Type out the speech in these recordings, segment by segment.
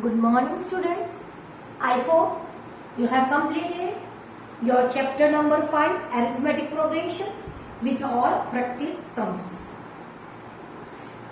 Good morning, students. I hope you have completed your chapter number 5, arithmetic progressions with all practice sums.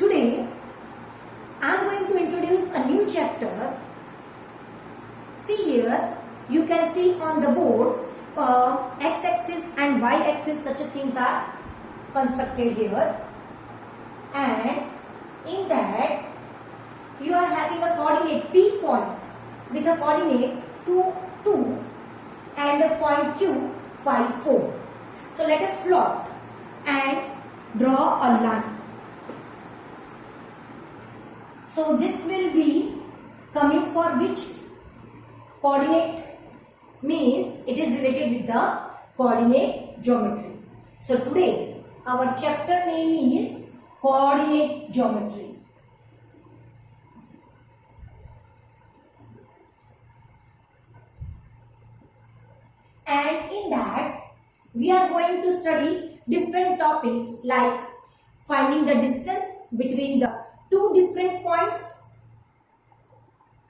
Today, I am going to introduce a new chapter. See here, you can see on the board x-axis and y-axis, such things are constructed here, and in that you are having a coordinate P point with a coordinates 2, 2 and a point Q 5, 4. So let us plot and draw a line. So this will be coming for which coordinate, means it is related with the coordinate geometry. So today our chapter name is coordinate geometry. And in that, we are going to study different topics like finding the distance between the two different points.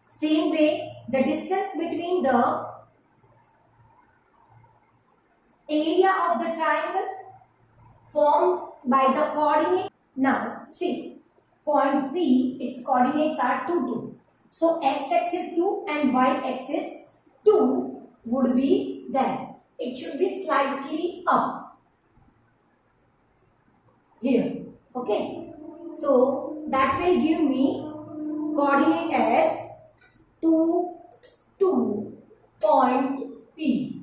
Same way, the distance between the area of the triangle formed by the coordinate. Now, see, point P, its coordinates are 2, 2. So, x-axis 2 and y-axis 2 would be there. It should be slightly up here. Okay. So that will give me coordinate as 2, 2 point P.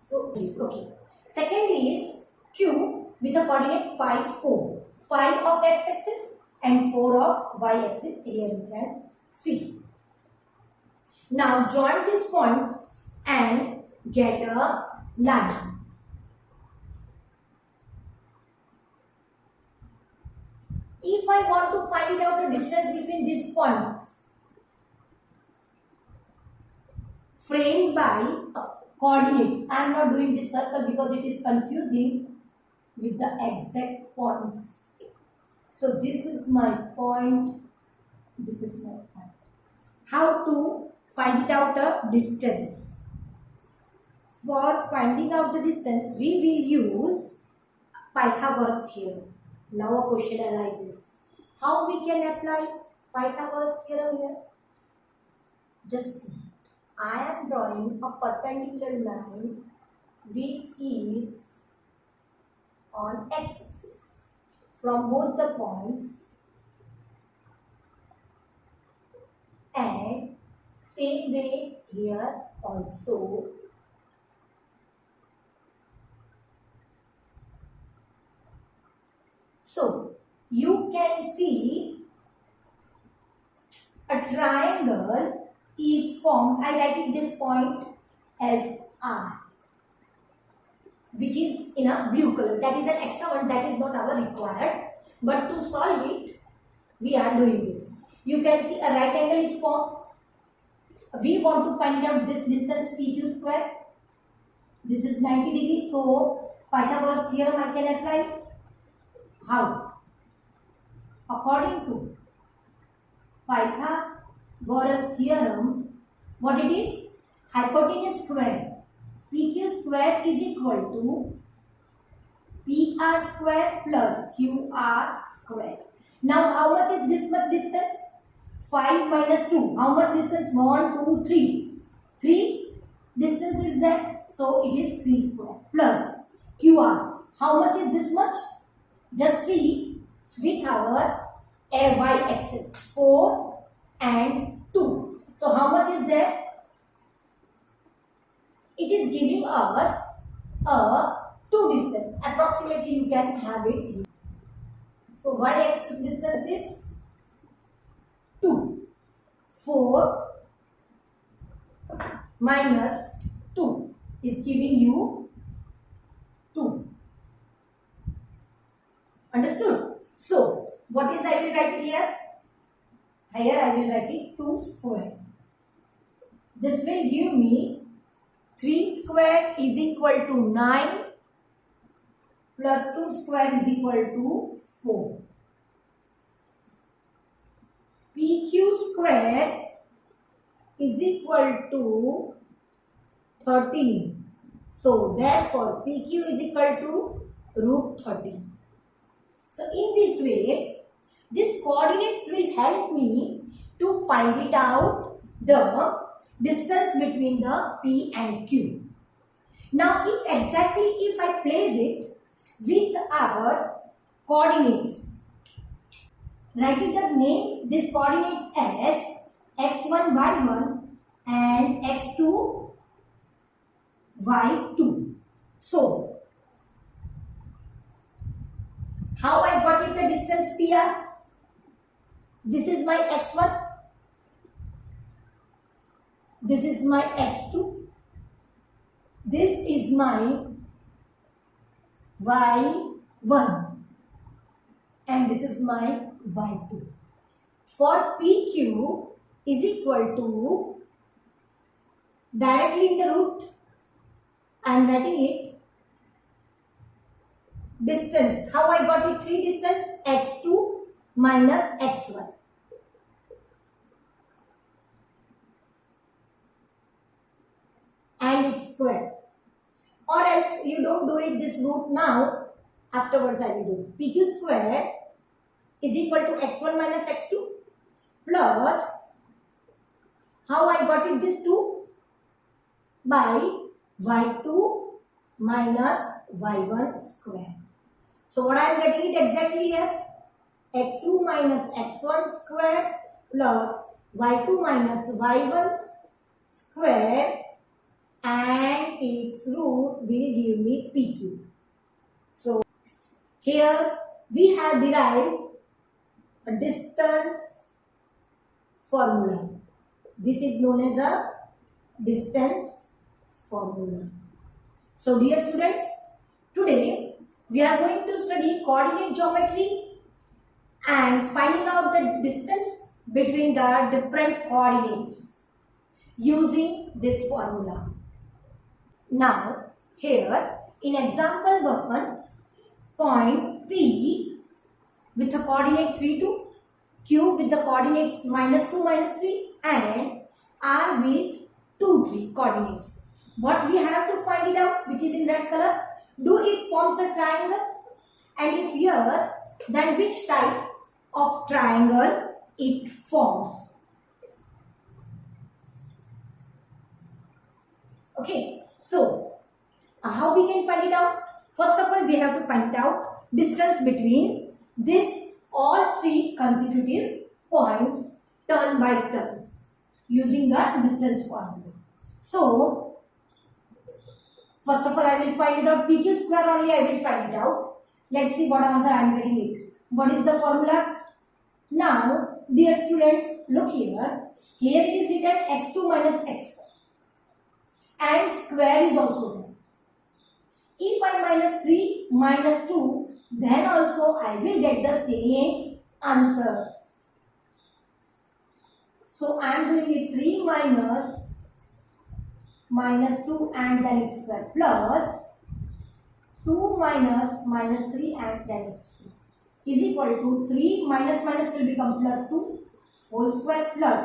So okay. Second is Q with a coordinate 5, 4. 5 of x-axis and 4 of y-axis. Here you can see. Now join these points and get a line. If I want to find out the distance between these points framed by coordinates, I am not doing this circle because it is confusing with the exact points. So this is my point, this is my point. How to find it out the distance? For finding out the distance, we will use Pythagoras theorem. Now a question arises. How we can apply Pythagoras theorem here? Just see. I am drawing a perpendicular line which is on x-axis from both the points, and same way here also. So you can see a triangle is formed. I write this point as R, which is in a blue color. That is an extra one, that is not our required. But to solve it, we are doing this. You can see a right angle is formed. We want to find out this distance PQ square. This is 90 degrees. So Pythagoras theorem I can apply. How? According to Pythagoras theorem, what it is? Hypotenuse square PQ square is equal to PR square plus QR square. Now how much is this much distance? 5 minus 2. How much distance? 1, 2, 3. 3 distance is there. So it is 3 square plus QR. How much is this much? Just see with our y-axis 4 and 2. So how much is there? It is giving us a 2 distance. Approximately you can have it here. So y-axis distance is 2. 4 minus 2 is giving you 2. Understood? So what is I will write here? Here I will write it 2 square. This will give me 3 square is equal to 9 plus 2 square is equal to 4. PQ square is equal to 13. So therefore PQ is equal to root 13. So in this way, these coordinates will help me to find it out the distance between the P and Q. Now if I place it with our coordinates, write it the name this coordinates as x1 y1 and x2 y2. So how I got it the distance PR? This is my x1, this is my x2, this is my y1 and this is my y2. For PQ is equal to, directly in the root I am writing it, distance. How I got it? 3 distance, x2 minus x1. And its square. Or else you don't do it this root now, afterwards I will do. PQ square is equal to x1 minus x2 plus, how I got it this 2? By y2 minus y1 square. So what I am getting it exactly here? x2 minus x1 square plus y2 minus y1 square and its root will give me PQ. So here we have derived a distance formula. This is known as a distance formula. So dear students, today we are going to study coordinate geometry and finding out the distance between the different coordinates using this formula. Now here in example 1, point P with the coordinate 3, 2, Q with the coordinates -2, -3 and R with 2, 3 coordinates. What we have to find it out, which is in red color, do it forms a triangle? And if yes, then which type of triangle it forms? Okay, so how we can find it out? First of all, we have to find out distance between this all 3 consecutive points turn by turn using the distance formula. So first of all, I will find it out. PQ square only I will find it out. Let's see what answer I am getting it. What is the formula? Now, dear students, look here. Here it is written x2 minus x1 and square is also there. If I minus 3 minus 2, then also I will get the same answer. So I am doing it 3 minus 2 and then x square plus 2 minus 3 and then x square is equal to 3 minus will become plus 2 whole square plus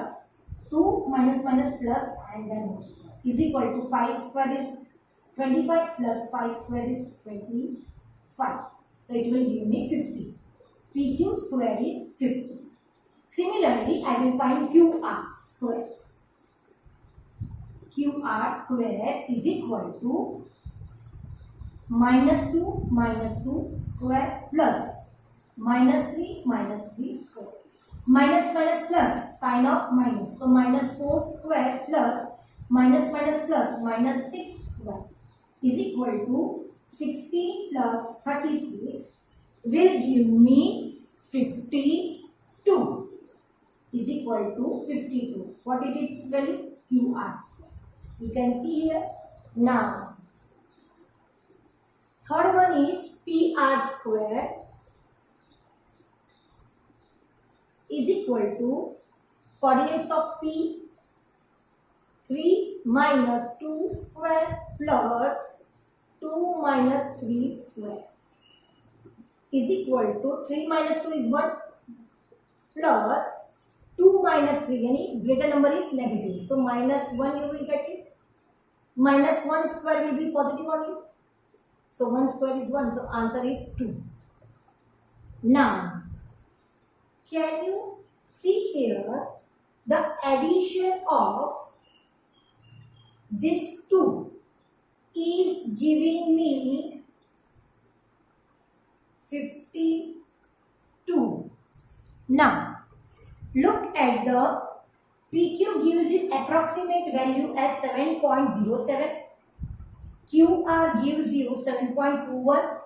2 minus plus and then whole square is equal to 5 square is 25 plus 5 square is 25. So it will give me 50. PQ square is 50. Similarly, I will find QR square. QR square is equal to -2 square plus -3 square. Minus plus, sign of minus. So -4 square plus -6 square is equal to 16 plus 36 will give me 52 is equal to 52. What is its value? QR square. You can see here. Now, third one is PR square is equal to coordinates of P 3 minus 2 square plus 2 minus 3 square is equal to 3 minus 2 is 1 plus 2 minus 3 यानी greater number is negative, so minus 1 you will get it. Minus 1 square will be positive only, so 1 square is 1, so answer is 2. Now can you see here the addition of this 2 is giving me 52. Now look at the PQ gives it approximate value as 7.07, QR gives you 7.21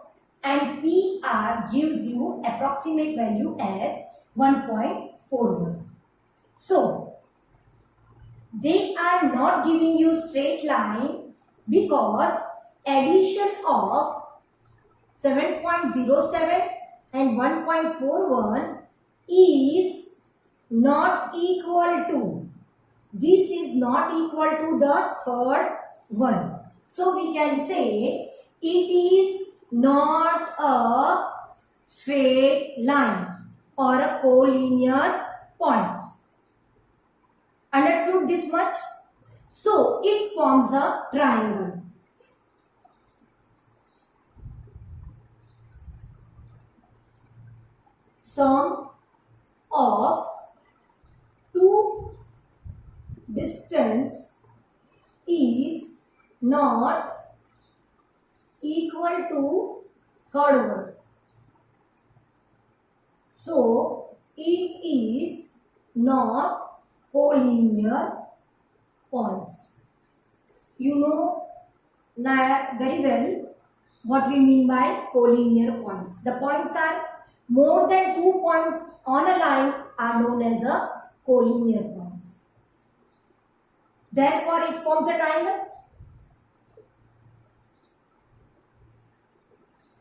and PR gives you approximate value as 1.41. So they are not giving you straight line because addition of 7.07 and 1.41 is not equal to, this is not equal to the third one. So we can say it is not a straight line or a collinear points. Understood this much? So it forms a triangle. Sum of two distance is not equal to third one. So it is not collinear points. You know very well what we mean by collinear points. The points are more than 2 points on a line are known as a collinear points. Therefore it forms a triangle.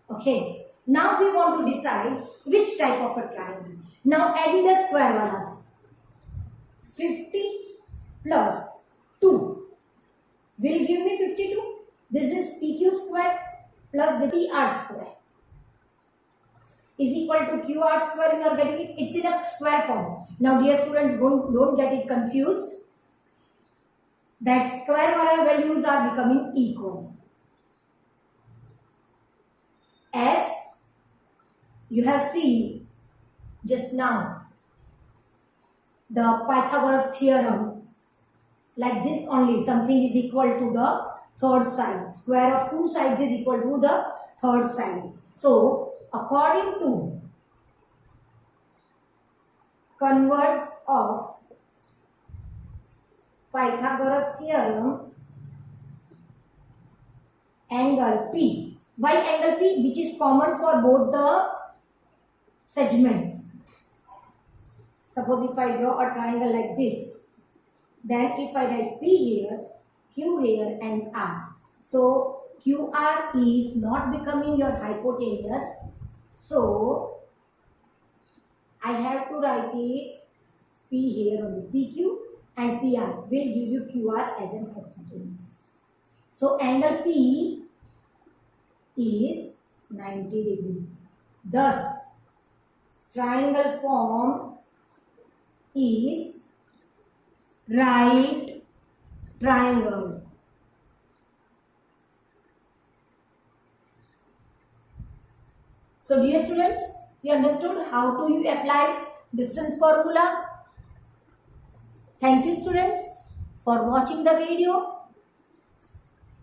Okay, now we want to decide which type of a triangle. Now add the square valas. 50 plus 2 will give me 52. This is PQ square plus this PR square is equal to QR square. You are getting it. It's in a square form. Now dear students, don't get it confused. That square values are becoming equal. As you have seen just now, the Pythagoras theorem, like this only, something is equal to the third side. Square of two sides is equal to the third side. So according to converse of Pythagoras theorem, angle P, why angle P? Which is common for both the segments. Suppose if I draw a triangle like this, then if I write P here, Q here and R. So QR is not becoming your hypotenuse. So I have to write it P here only. PQ and PR will give you QR as an hypotenuse. So angle P is 90 degree. Thus triangle form is right triangle. So dear students, you understood how to you apply distance formula. Thank you students for watching the video.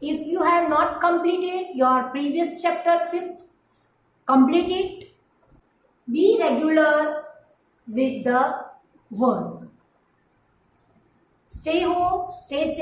If you have not completed your previous chapter 5th, complete it. Be regular with the work. Stay home, stay safe.